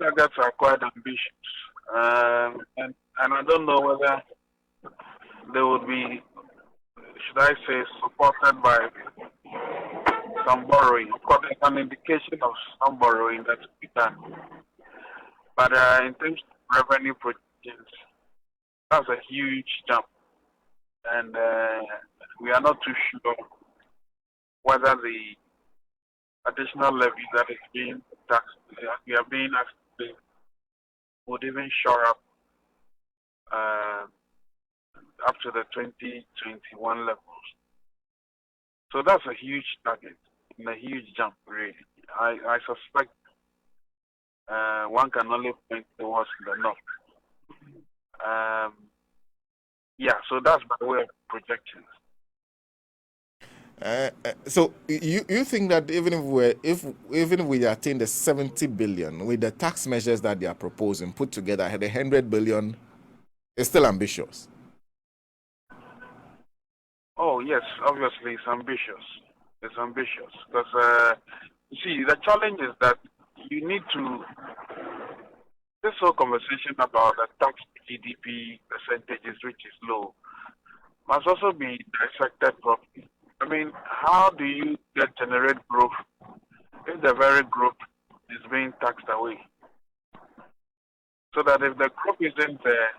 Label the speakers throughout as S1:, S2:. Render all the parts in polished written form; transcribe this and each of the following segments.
S1: targets are quite ambitious, and I don't know whether they would be, should I say, supported by some borrowing. Of course, there's an indication of some borrowing that's be done, but in terms of revenue projections, that's a huge jump, and we are not too sure whether the additional levy that is being taxed, we are being asked to pay, would even shore up uh, up to the 2021 levels. So that's a huge target and a huge jump, really. I suspect one can only point towards the north. Um, yeah, so that's by way of projections.
S2: So you think that even if we attain the 70 billion with the tax measures that they are proposing put together, the 100 billion is still ambitious?
S1: Oh yes, obviously it's ambitious. It's ambitious because you see the challenge is that you need to, this whole conversation about the tax GDP percentages, which is low, must also be dissected properly. I mean, how do you generate growth if the very growth is being taxed away? So that if the growth isn't there,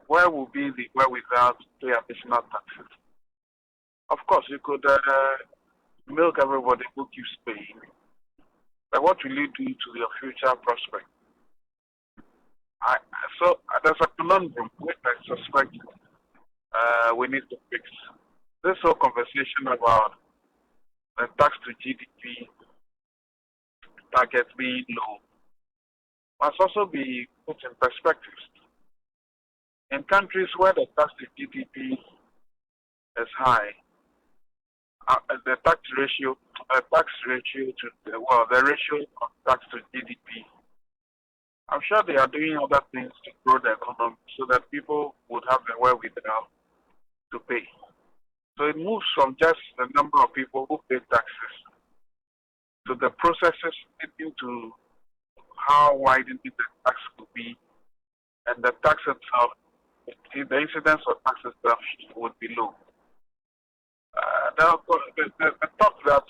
S1: where will be the wherewithal to pay additional taxes? Of course, you could milk everybody who keeps paying, but what will you do to your future prospect? So there's a conundrum which I suspect we need to fix. This whole conversation about the tax to GDP target being low must also be put in perspective. In countries where the tax to GDP is high, the the ratio of tax to GDP, I'm sure they are doing other things to grow the economy so that people would have the wherewithal to pay. So it moves from just the number of people who pay taxes to the processes leading to how widening the tax could be, and the tax itself, the incidence of tax itself would be low. The thought that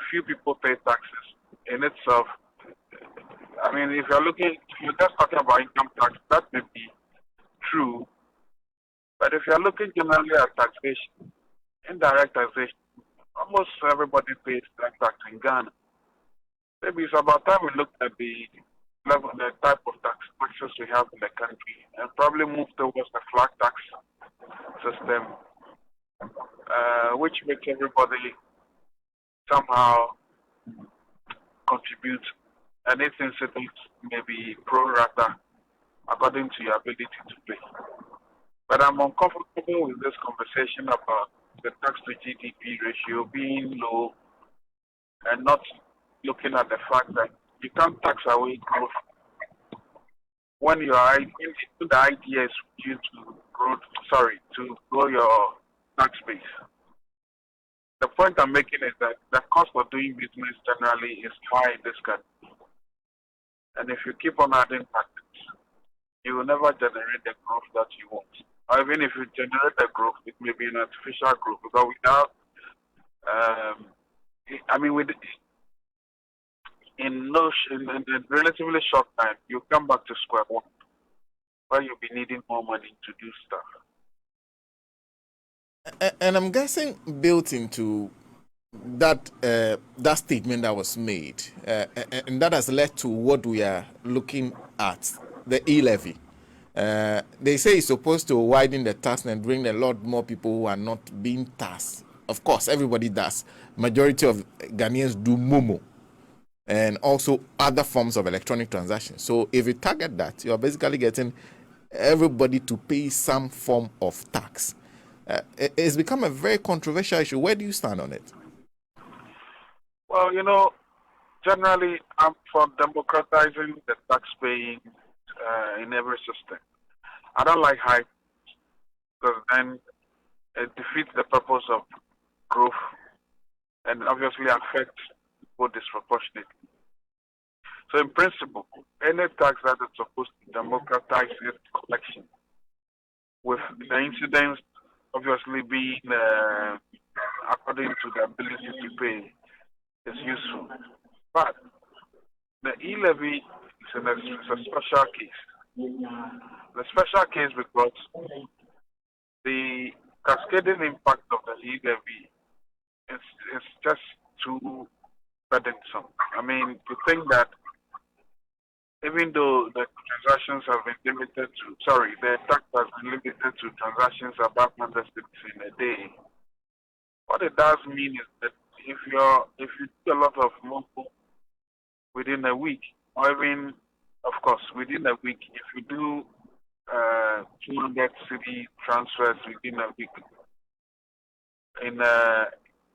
S1: few people pay taxes in itself, I mean, if you're just talking about income tax, that may be true. But if you're looking generally at taxation, indirect taxation, almost everybody pays direct tax in Ghana. Maybe it's about time we look at the level, the type of taxes we have in the country, and probably move towards the flat tax system, which makes everybody somehow contribute, and its incidence may be pro rata according to your ability to pay. But I'm uncomfortable with this conversation about the tax to GDP ratio being low and not looking at the fact that you can't tax away growth when the idea is for you to grow your tax base. The point I'm making is that the cost of doing business generally is high in this country. And if you keep on adding taxes, you will never generate the growth that you want. Or even if you generate the growth, it may be an artificial growth because without, in a relatively short time, you come back to square one, where you'll be needing more money to do
S2: stuff. And I'm guessing built into that statement that was made, and that has led to what we are looking at, the e-levy. They say it's supposed to widen the tax and bring a lot more people who are not being taxed. Of course, everybody does. Majority of Ghanaians do Momo and also other forms of electronic transactions. So if you target that, you're basically getting everybody to pay some form of tax. It's become a very controversial issue. Where do you stand on it?
S1: Well, generally, I'm for democratizing the tax paying in every system. I don't like high because then it defeats the purpose of growth and obviously affects people disproportionately. So in principle, any tax that is supposed to democratize its collection, with the incidents obviously being according to the ability to pay, is useful. But the e-levy is a special case. The special case because the cascading impact of the e-levy is just too burdensome. I mean, to think that even though the transactions have been limited to, sorry, the tax has been limited to transactions above 100 cedis in a day, what it does mean is that if you do a lot of mobile within a week, or even, of course, within a week, if you do 200 city transfers within a week, in,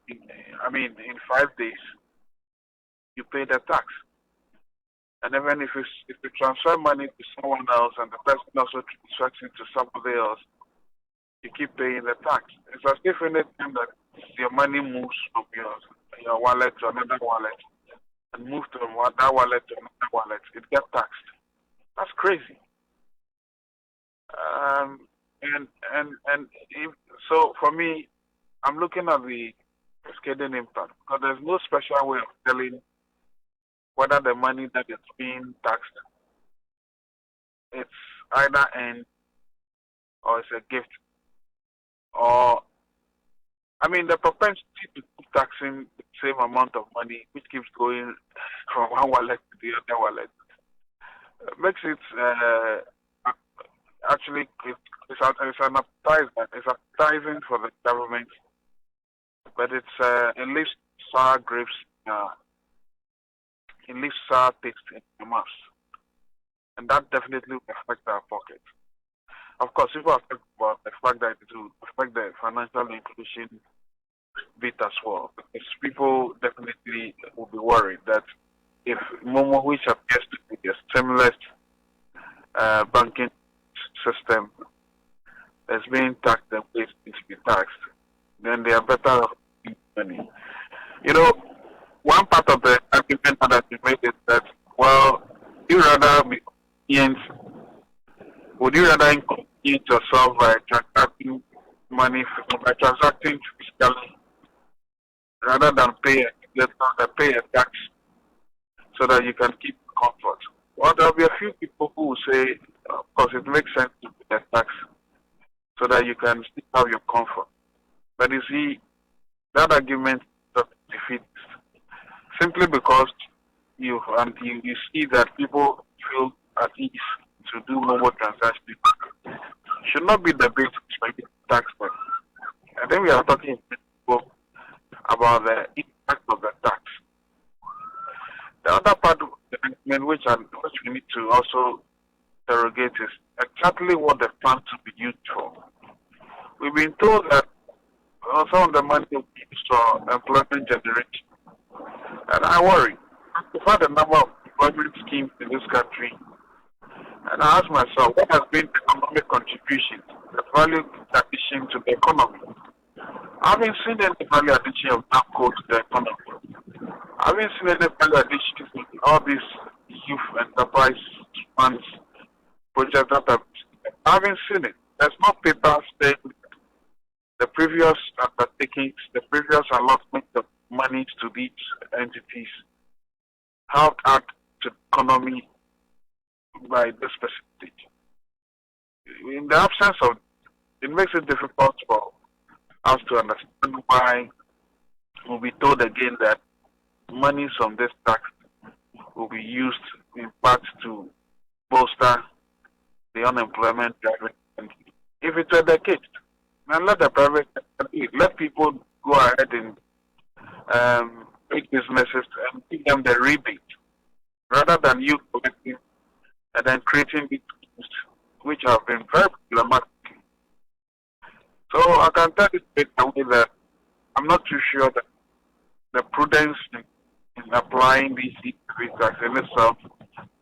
S1: in 5 days, you pay the tax. And even if you transfer money to someone else and the person also transfers it to somebody else, you keep paying the tax. It's as if anytime that your money moves from your wallet to another wallet and moves from that wallet to another wallet, it gets taxed. That's crazy. And if, so for me, I'm looking at the cascading impact because there's no special way of telling whether the money that is being taxed, it's either earned or it's a gift. Or, I mean, the propensity to keep taxing the same amount of money, which keeps going from one wallet to the other wallet, makes it actually, it's an advertisement. It's advertising for the government, but it leaves sour grapes, it leaves sour taste in the mouth. And that definitely will affect our pockets. Of course, people are talking about the fact that it will affect the financial inclusion bit as well. Because people definitely will be worried that if Momo, which appears to be a stimulus banking system, is being taxed the way it needs to be taxed, then they are better off giving money. You know, one part of the argument that has been made is that, well, you rather be would you rather inconvenience yourself by transacting money by transacting physically rather than pay a tax so that you can keep comfort? Well, there'll be a few people who will say, of course, it makes sense to pay a tax so that you can still have your comfort. But you see, that argument defeats simply because you see that people feel at ease to do mobile transactions. Should not be the basis for tax money. I think we are talking about the impact of the tax. The other part of the argument which we need to also interrogate is exactly what the fund to be used for. We've been told that some of the money will be used for employment generation. And I worry. We've had a number of employment schemes in this country. And I ask myself, what has been the economic contribution, the value addition to the economy? I haven't seen any value addition of NAPCO to the economy. I haven't seen any value addition to all these youth enterprise funds projects that I haven't seen it. There's no paper saying the previous undertakings, the previous allotment of money to these entities helped add to the economy by this specific. In the absence of, it makes it difficult for us to understand why we'll be told again that money from this tax will be used in part to bolster the unemployment rate. If it were the case, then let the private sector, let people go ahead and make businesses and give them the rebate rather than you collecting and then creating these schemes which have been very problematic. So I can tell you straight away that I'm not too sure that the prudence in applying these tax in itself,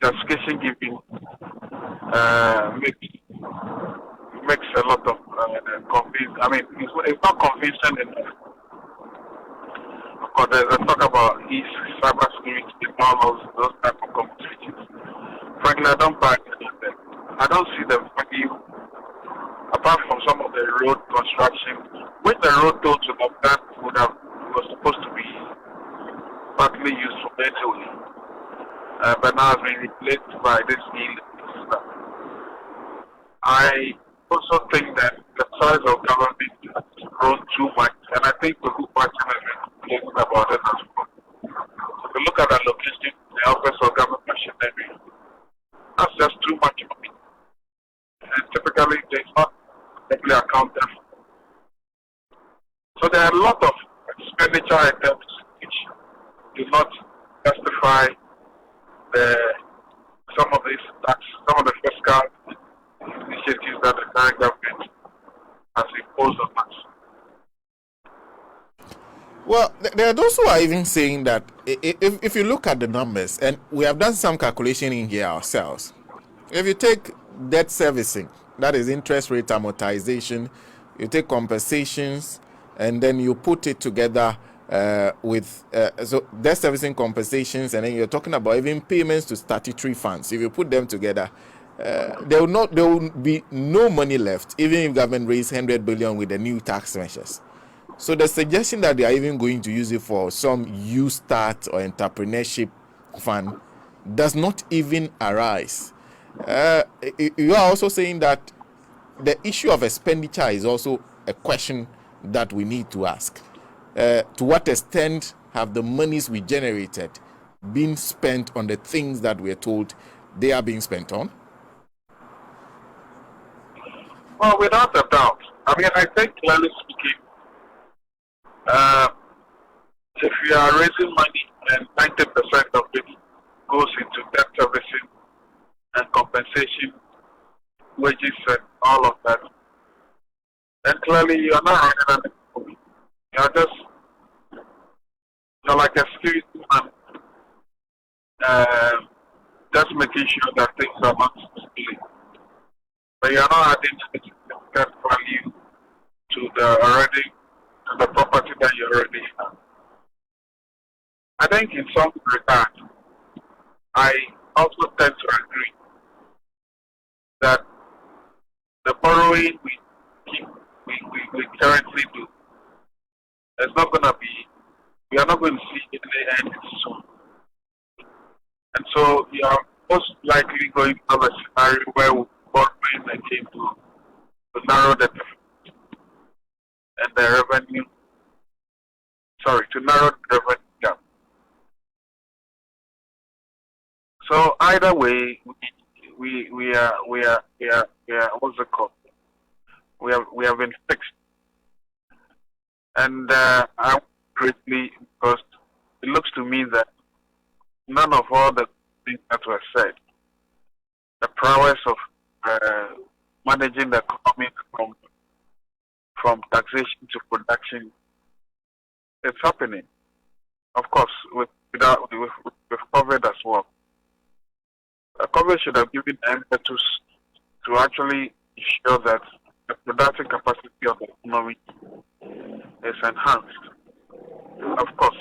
S1: justification giving, makes a lot of convincing. I mean, it's not convincing enough. Of course, there's a talk about cybersecurity and all those type of companies. frankly, I don't buy any of them. I don't see the value apart from some of the road construction, which the road tolls of that was supposed to be partly used for anyway, but now has been replaced by this new stuff. I also think that the size of government has grown too much, and I think the good question has been talking about it as well. If you look at the location, the office of government machinery, that's just too much money. And typically, it's not properly accounted for. So there are a lot of expenditure items which do not justify some of the fiscal initiatives that the current government has imposed on us.
S2: Well, there are those who are even saying that if you look at the numbers, and we have done some calculation in here ourselves, if you take debt servicing, that is interest rate amortization, you take compensations, and then you put it together with so debt servicing compensations, and then you're talking about even payments to statutory funds. If you put them together, there will be no money left, even if government raise 100 billion with the new tax measures. So the suggestion that they are even going to use it for some youth start or entrepreneurship fund does not even arise. You are also saying that the issue of expenditure is also a question that we need to ask. To what extent have the monies we generated been spent on the things that we're told they are being spent on?
S1: Well, without a doubt. I mean, I think clearly speaking, if you are raising money and 90% of it goes into debt servicing and compensation, wages and all of that, then clearly you are not running an economy. You're like a security man, just making sure that things are not stealing. But you are not adding any significant value to the property that you already have. I think in some regard, I also tend to agree that the borrowing we currently do, we are not going to see any end soon. And so we are most likely going to have a scenario where borrowing again to narrow the deficit and the revenue, to narrow the revenue gap. So either way, we are what's it called? We have been fixed, and I greatly because it looks to me that none of all the things that were said, the prowess of managing the economy from taxation to production, it's happening. Of course, with COVID as well. COVID should have given impetus to actually ensure that the productive capacity of the economy is enhanced. Of course,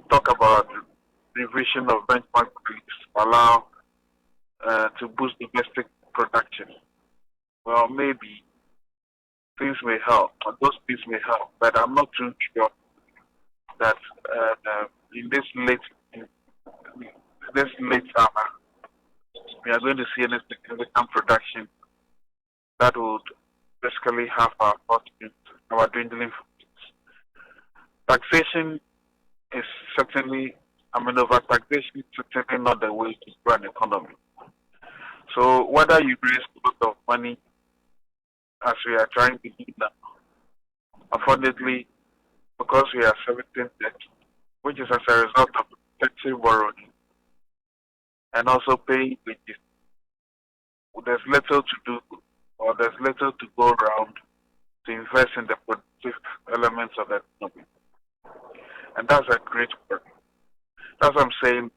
S1: talk about revision of benchmark values allow to boost domestic production. Well, maybe things may help, or those things may help, but I'm not too sure that in this late summer we are going to see any significant production that would basically have our dwindling fortunes. Taxation is certainly, over-taxation is certainly not the way to run an economy. So whether you raise a lot of money, as we are trying to do now, unfortunately, because we are servicing debt, which is as a result of excessive borrowing, and also paying wages, there's little to do, or there's little to go around to invest in the productive elements of the economy. And that's a great work. That's what I'm saying.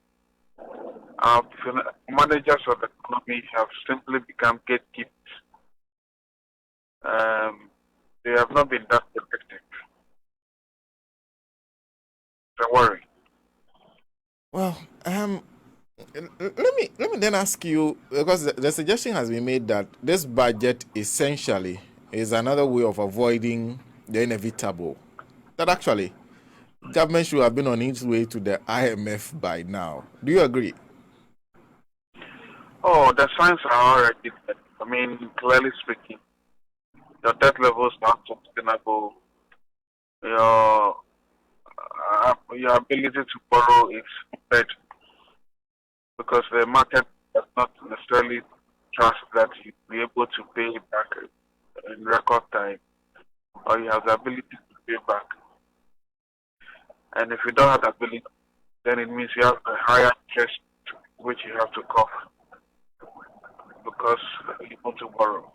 S1: Managers of the economy have simply become gatekeepers. They have not been that protective. It's a worry.
S2: Well, Let me then ask you, because the suggestion has been made that this budget essentially is another way of avoiding the inevitable. That actually government should have been on its way to the IMF by now. Do you agree?
S1: Oh, the signs are already there. I mean, clearly speaking, your debt levels are unsustainable. Your your ability to borrow is bad because the market does not necessarily trust that you'll be able to pay back in record time, or you have the ability to pay back. And if you don't have the ability, then it means you have a higher interest which you have to cover because you want to borrow.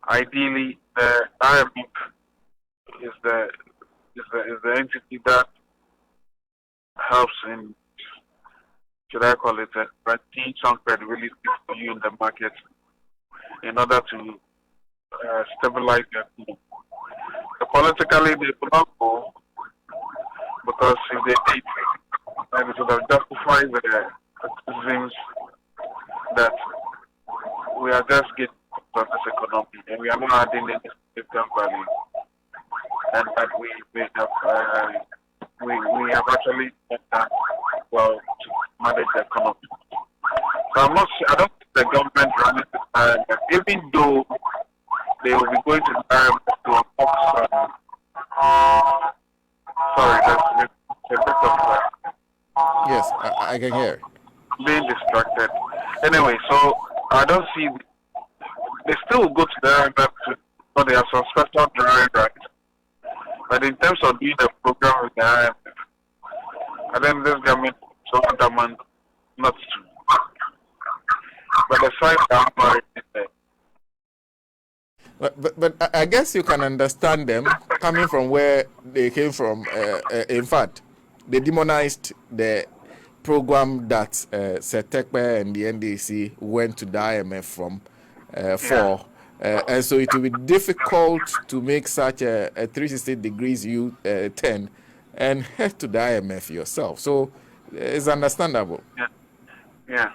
S1: Ideally, the IMF is the entity that helps in, should I call it, granting some credibility for you in the market in order to stabilize the economy. Politically, they could not go because if they did, then it would have justified the criticisms that we are just getting to this economy and we are not adding any significant value, and that we have actually done well to manage the economy. So I don't think the government running this time, even though they will be going to the IMF to focus on, sorry, that's a bit of
S2: Yes, I can hear.
S1: being distracted. Anyway, so I don't see, they still go to the IMF for their some special drawing rights. But in terms of doing a program with the IMF, I think this government so adamant not to. But the signs are already there.
S2: But I guess you can understand them coming from where they came from. In fact, they demonized the program that Setekpe and the NDC went to the IMF from for. And so it will be difficult to make such a 360 degrees U10 and head to the IMF yourself. So it's understandable.
S1: Yeah.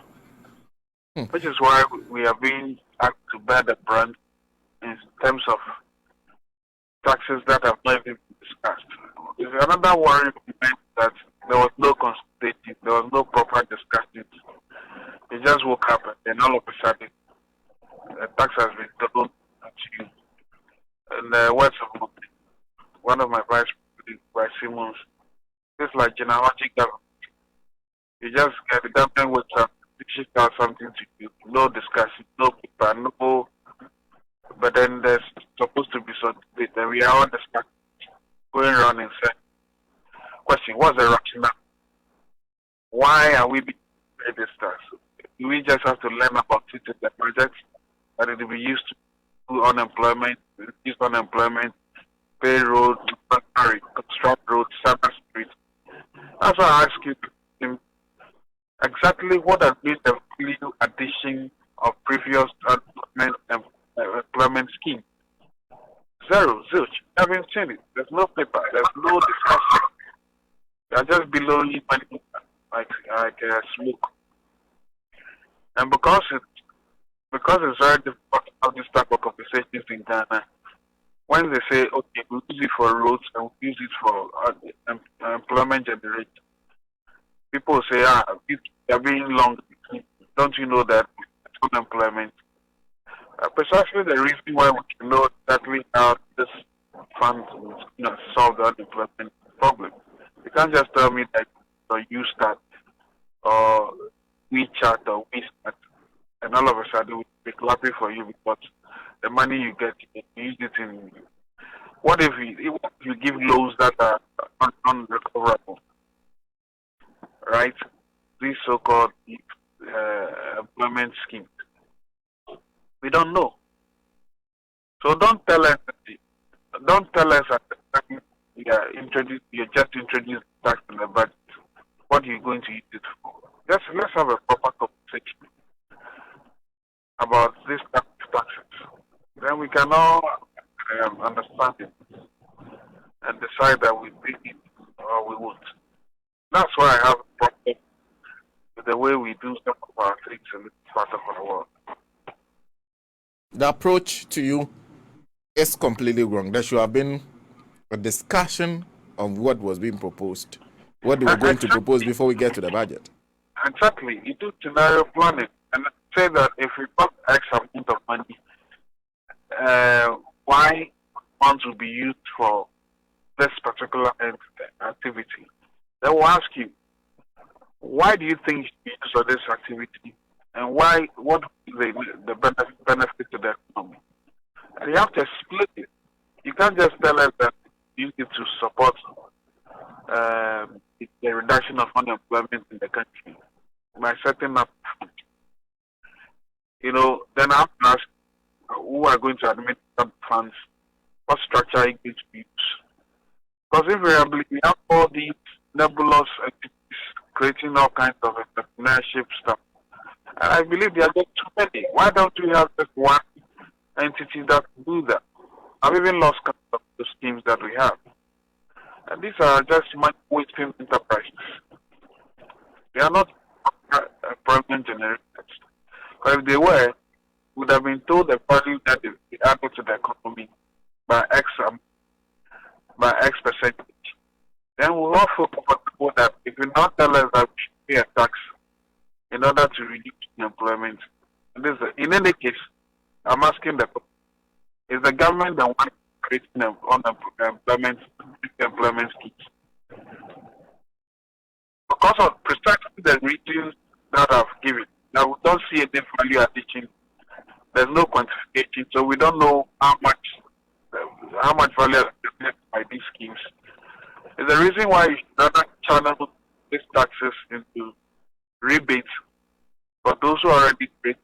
S1: Which is why we are being asked to bear the brunt in terms of taxes that have not even been discussed. There's another worry that there was no consultation, there was no proper discussion. You just woke up and then all of a sudden the tax has been doubled to you. In the words of one of my vice presidents, Vice Simmons, it's like genealogic government. You just get the government wakes up, teaches out something to you, no discussion, no paper, no. But then there's supposed to be some debate, and we are all discussing, going around and saying, question, what's the rationale? Why are we being paid this tax? Do we just have to learn about it in the projects that it will be used to do unemployment, reduce unemployment, pay roads, construct roads, cyber streets? That's why I ask you exactly what has been the value addition of previous employment scheme. Zero, zilch. Haven't seen it. There's no paper. There's no discussion. They are just below money like smoke. And because it's very difficult to have this type of conversations in Ghana, when they say, okay, we'll use it for roads and we'll use it for employment generation, people say, they're being long. Don't you know that it's unemployment? Precisely the reason why we can know exactly how this fund will solve the unemployment problem. You can't just tell me that you start or we chat or we start and all of a sudden we'll be clapping for you because the money you get, you use it in. What if you give loans that are unrecoverable? Right? These so-called employment schemes. We don't know. So don't tell us that you're just introducing tax in the budget. What are you going to use it for? Let's have a proper conversation about this type of taxes. Then we can all understand it and decide that we pay it or we won't. That's why I have a problem with the way we our things in this part of the world.
S2: The approach to you is completely wrong. There should have been a discussion of what was being proposed, what they were going to propose before we get to the budget.
S1: Exactly. You do scenario planning and say that if we got X amount of money, why funds will be used for this particular activity. They will ask you, why do you think you should be used for this activity? And why? What is the benefit to the economy? And you have to split it. You can't just tell us that you need to support the reduction of unemployment in the country by setting up funds. Then I have to ask who are going to administer funds, what structure are you going to use? Because invariably we have all these nebulous entities creating all kinds of entrepreneurship stuff. And I believe there are just too many. Why don't we have just one entity that can do that? I've even lost count of the schemes that we have. And these are just money-wasting enterprises. They are not employment generators. Because if they were, we would have been told the value that is added to the economy by X percentage. Then we'll all feel comfortable that if you not tell us that we should pay a tax in order to reduce employment, in any case, I'm asking is the government the one creating employment schemes? Because of precisely the reasons that I've given, now we don't see any value addition. There's no quantification, so we don't know how much value is generated by these schemes. It's the reason why you should rather channel these taxes into rebates for those who already create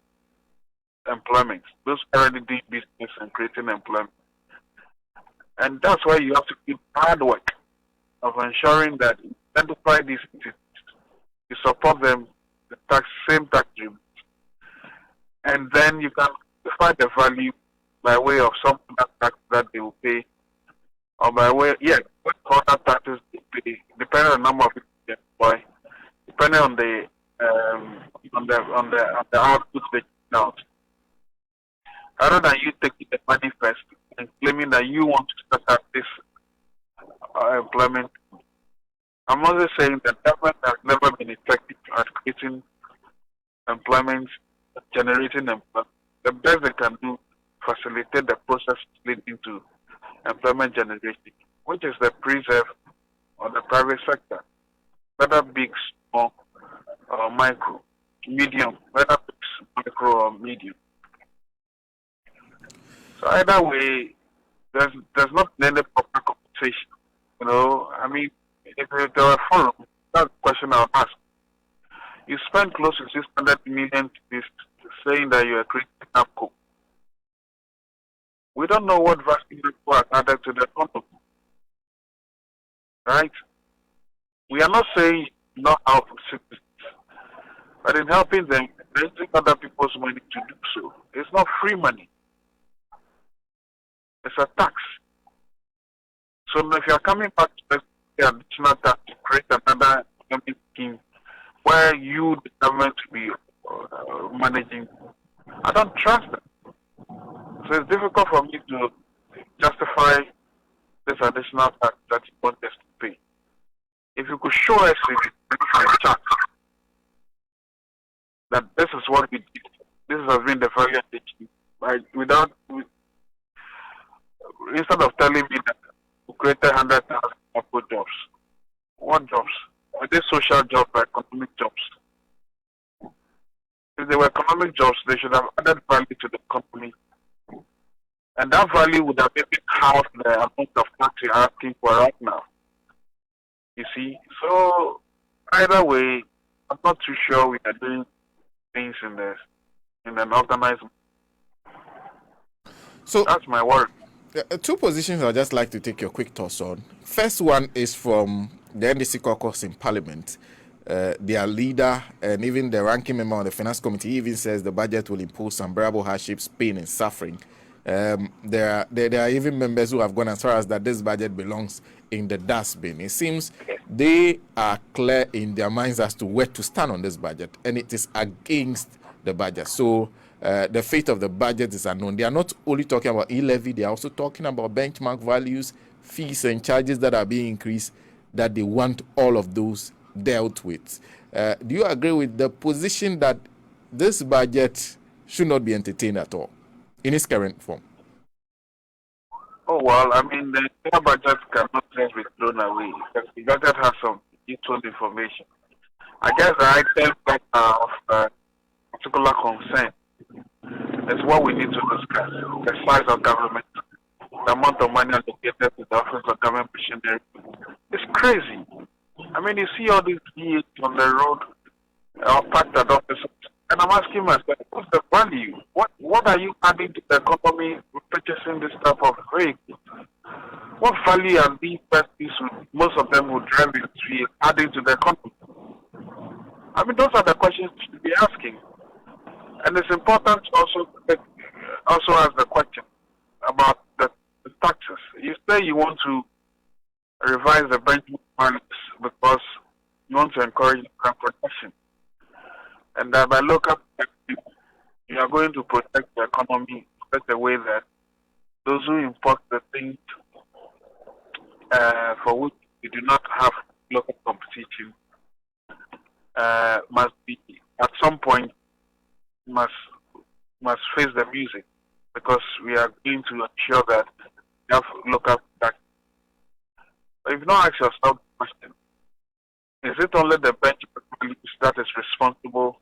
S1: employment, those already doing business and creating employment. And that's why you have to keep hard work of ensuring that you identify these entities, you support them, the same tax rebates, and then you can define the value by way of some tax that they will pay, or by way, what other taxes they pay, depending on the number of people they employ, depending on the output they get out. Rather than you taking the money first and claiming that you want to start up this employment, I'm also saying that government has never been effective at creating employment, generating employment. The best they can do, facilitate the process leading to employment generation, which is the preserve of the private sector, whether big, small, or micro, medium, whether big, micro, or medium. So either way, there's not any proper compensation. If there were forum, that's the question I would ask. You spend close to 600 million saying that you are creating NAPCO. We don't know what value was added to the economy. Right? We are not saying not help citizens, but in helping them, raising other people's money to do so. It's not free money. It's a tax. So if you are coming back to the additional tax to create another economic scheme where you, the government, will be managing, I don't trust them. So it's difficult for me to justify this additional tax that you want us to pay. If you could show us a chart that this is what we did, this has been the value addition, right? Instead of telling me that we created 100,000 jobs, what jobs? Are they social jobs or economic jobs? If they were economic jobs, they should have added value to the company. And that value would have been half the amount of tax you're asking for right now. You see? So, either way, I'm not too sure we are doing things in an organized way. So, that's my worry.
S2: Two positions I'd just like to take your quick thoughts on. First one is from the NDC caucus in Parliament. Their leader and even the ranking member on the Finance Committee even says the budget will impose unbearable hardships, pain, and suffering There are even members who have gone as far as that this budget belongs in the dustbin. It seems they are clear in their minds as to where to stand on this budget, and it is against the budget. So the fate of the budget is unknown. They are not only talking about e-levy, they are also talking about benchmark values, fees and charges that are being increased, that they want all of those dealt with. Do you agree with the position that this budget should not be entertained at all in its current form?
S1: Oh, well, I mean, the entire budget cannot just be thrown away because the budget has some detailed information. I guess the items that are of particular concern is what we need to discuss. The size of government, the amount of money allocated to the Office of Government Machinery. It's crazy. I mean, you see all these vehicles on the road, parked at offices, and I'm asking myself, what's the value? What are you adding to the economy purchasing this type of vehicle? What value are these persons, most of them who drive in street, adding to the economy? I mean, those are the questions you should be asking. And it's important to also ask the question about the taxes. You say you want to revise the benchmark values because you want to encourage local production. And that by local production, you are going to protect the economy in such a way that those who import the things for which we do not have local competition must be, at some point, must face the music, because we are going to ensure that we have local production. But if you not ask yourself the question, is it only the benchmark values that is responsible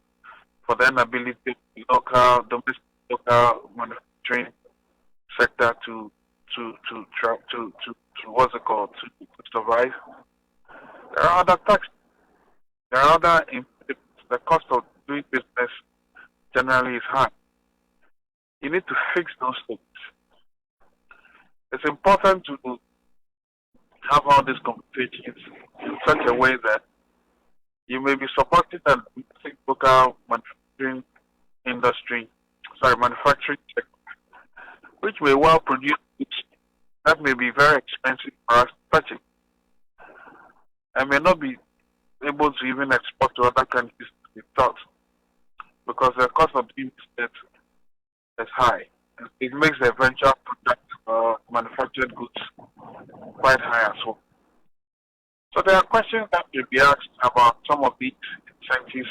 S1: for the inability of the domestic local manufacturing sector to what's it called, to survive? There are other taxes. There are other inputs. The cost of doing business generally is high. You need to fix those things. It's important to have all these conversations in such a way that you may be supporting the local manufacturing sector, which may well produce goods that may be very expensive for us to purchase and may not be able to even export to other countries without, because the cost of doing business is high. It makes the eventual product manufactured goods quite high as well. So there are questions that will be asked about some of these incentives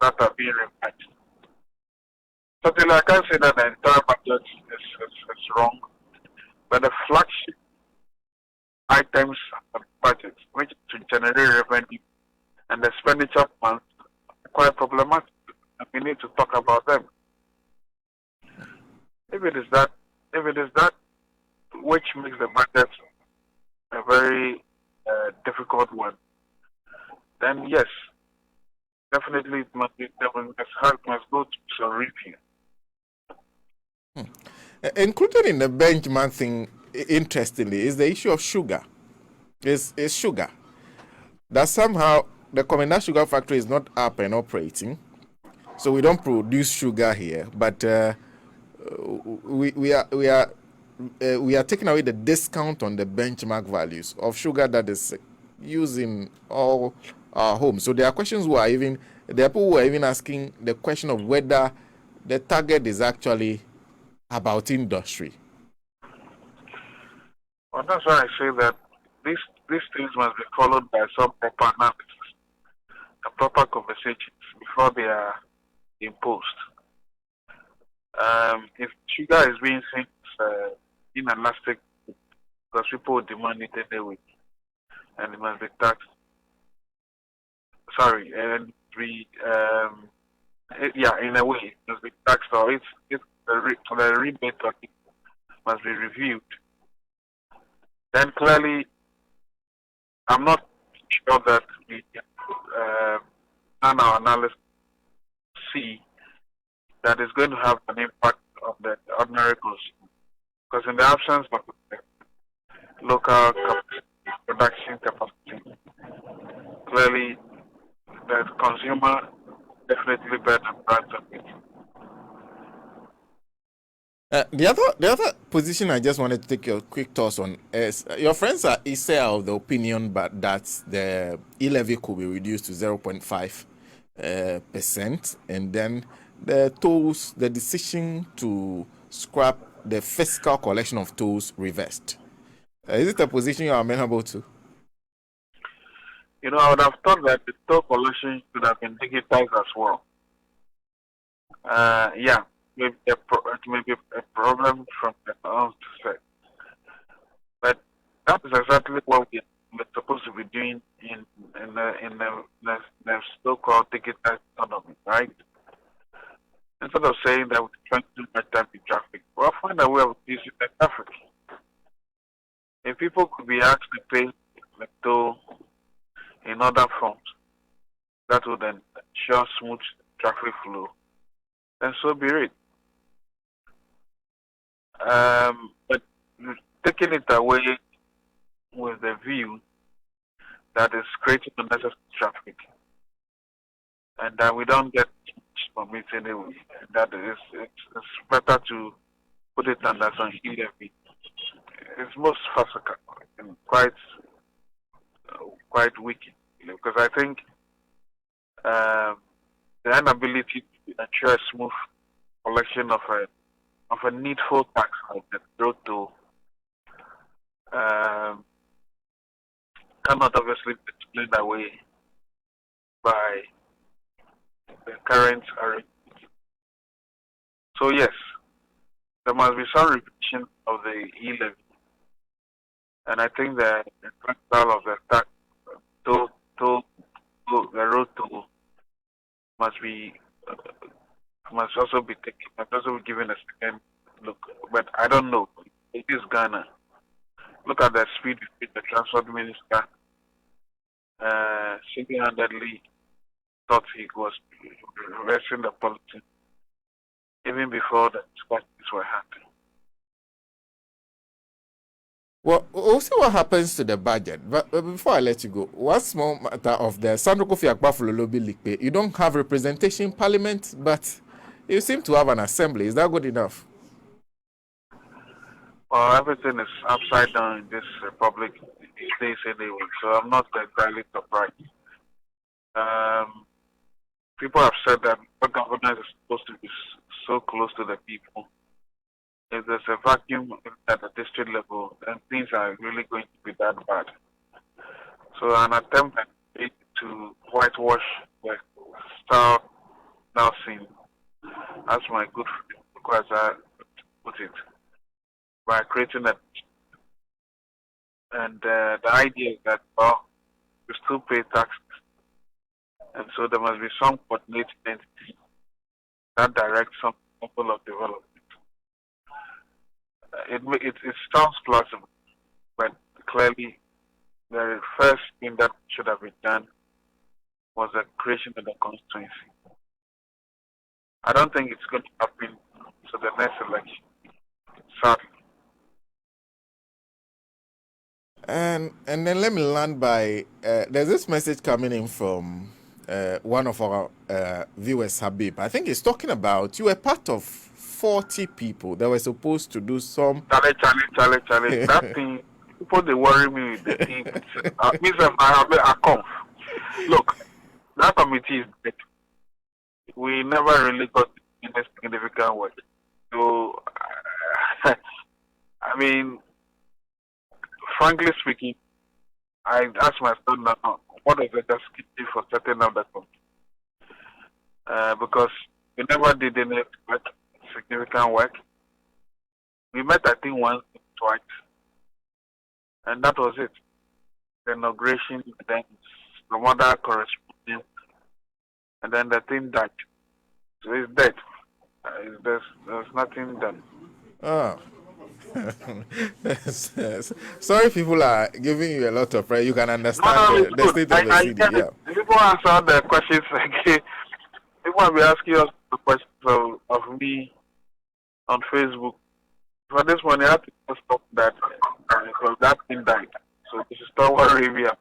S1: that are being revised. Certainly, I can't say that the entire budget is wrong, but the flagship items of the budget, which to generate revenue and expenditure plans, are quite problematic, and we need to talk about them. If it is that which makes the budget a very difficult one, then yes, definitely it must go to some review.
S2: Included in the benchmark thing, interestingly, is the issue of sugar. Is sugar that somehow the Comenda Sugar Factory is not up and operating, so we don't produce sugar here, but we are taking away the discount on the benchmark values of sugar that is used in all our homes. So there are people who are even asking the question of whether the target is actually about industry.
S1: Well, that's why I say that these things must be followed by some proper analysis and proper conversations before they are imposed. If sugar is being seen as inelastic, because people demand it anyway, and it must be taxed. Sorry, and in a way, it must be taxed, or the rebate of it must be reviewed. Then clearly, I'm not sure that we can our analysis see that is going to have an impact on the ordinary consumer. Because in the absence of local production capacity, clearly the consumer definitely bear the brunt of it.
S2: The other position I just wanted to take your quick thoughts on is your friends are of the opinion, but that the e-levy could be reduced to 0.5 percent, and then the decision to scrap the fiscal collection of tolls reversed. Is it a position you are amenable to?
S1: You know, I would have thought that the toll collection should have been digitized as well. Yeah, it may be a problem from the outset, but that is exactly what we're supposed to be doing in the so-called digitized economy, right? Instead of saying that we're trying to do better in traffic, we'll find a way of reducing the traffic. If people could be asked to pay the toll in other forms, that would ensure smooth traffic flow, then so be it. But taking it away with the view that is creating unnecessary traffic and that we don't get from it anyway, that it's better to put it under some e-levy. It's most farcical and quite wicked, because I think the inability to ensure a smooth collection of a needful tax like the road toll cannot obviously be explained away by the current arrangement. So yes, there must be some revision of the e-levy, and I think that the principle of the tax to the road toll must be must also be taken, must also be given a second look. But I don't know. It is Ghana. Look at the speed with which the transport minister single-handedly thought he was reversing the policy even before the discussions were happening.
S2: Well, we'll see what happens to the budget. But before I let you go, one small matter of the Sandro Kofi Akpafo Lolobi Likpe. You don't have representation in parliament, but you seem to have an assembly. Is that good enough?
S1: Well, everything is upside down in this republic these days anyway, so I'm not entirely surprised. People have said that the governance is supposed to be so close to the people. If there's a vacuum at the district level, then things are really going to be that bad. So an attempt to whitewash the star now seen, as my good friend Cudjoe put it, by creating a, and the idea is that we still pay taxes, and so there must be some coordinating entity that directs some level of development. It sounds plausible, but clearly the first thing that should have been done was the creation of the constituency. I don't think it's going to happen to the next election, sadly.
S2: And then let me land by there's this message coming in from one of our viewers, Habib. I think he's talking about you were part of 40 people that were supposed to do some.
S1: Charlie. That thing, people they worry me with the thing. Means I come. Look, that committee is dead. We never really got any significant work. So, I mean, frankly speaking, I ask myself now, what is the justification for setting up that committee? Because we never did any significant work. We met, I think, once or twice, and that was it. The inauguration, then some other correspondence, and then the thing died. So it's dead. There's nothing done.
S2: Oh. Sorry, people are giving you a lot of prayer. You can understand the state of the city. Yeah.
S1: People answer the questions again. People will be asking us the questions of me on Facebook. For this one, you have to stop that because that thing died. So this is not worrying me about.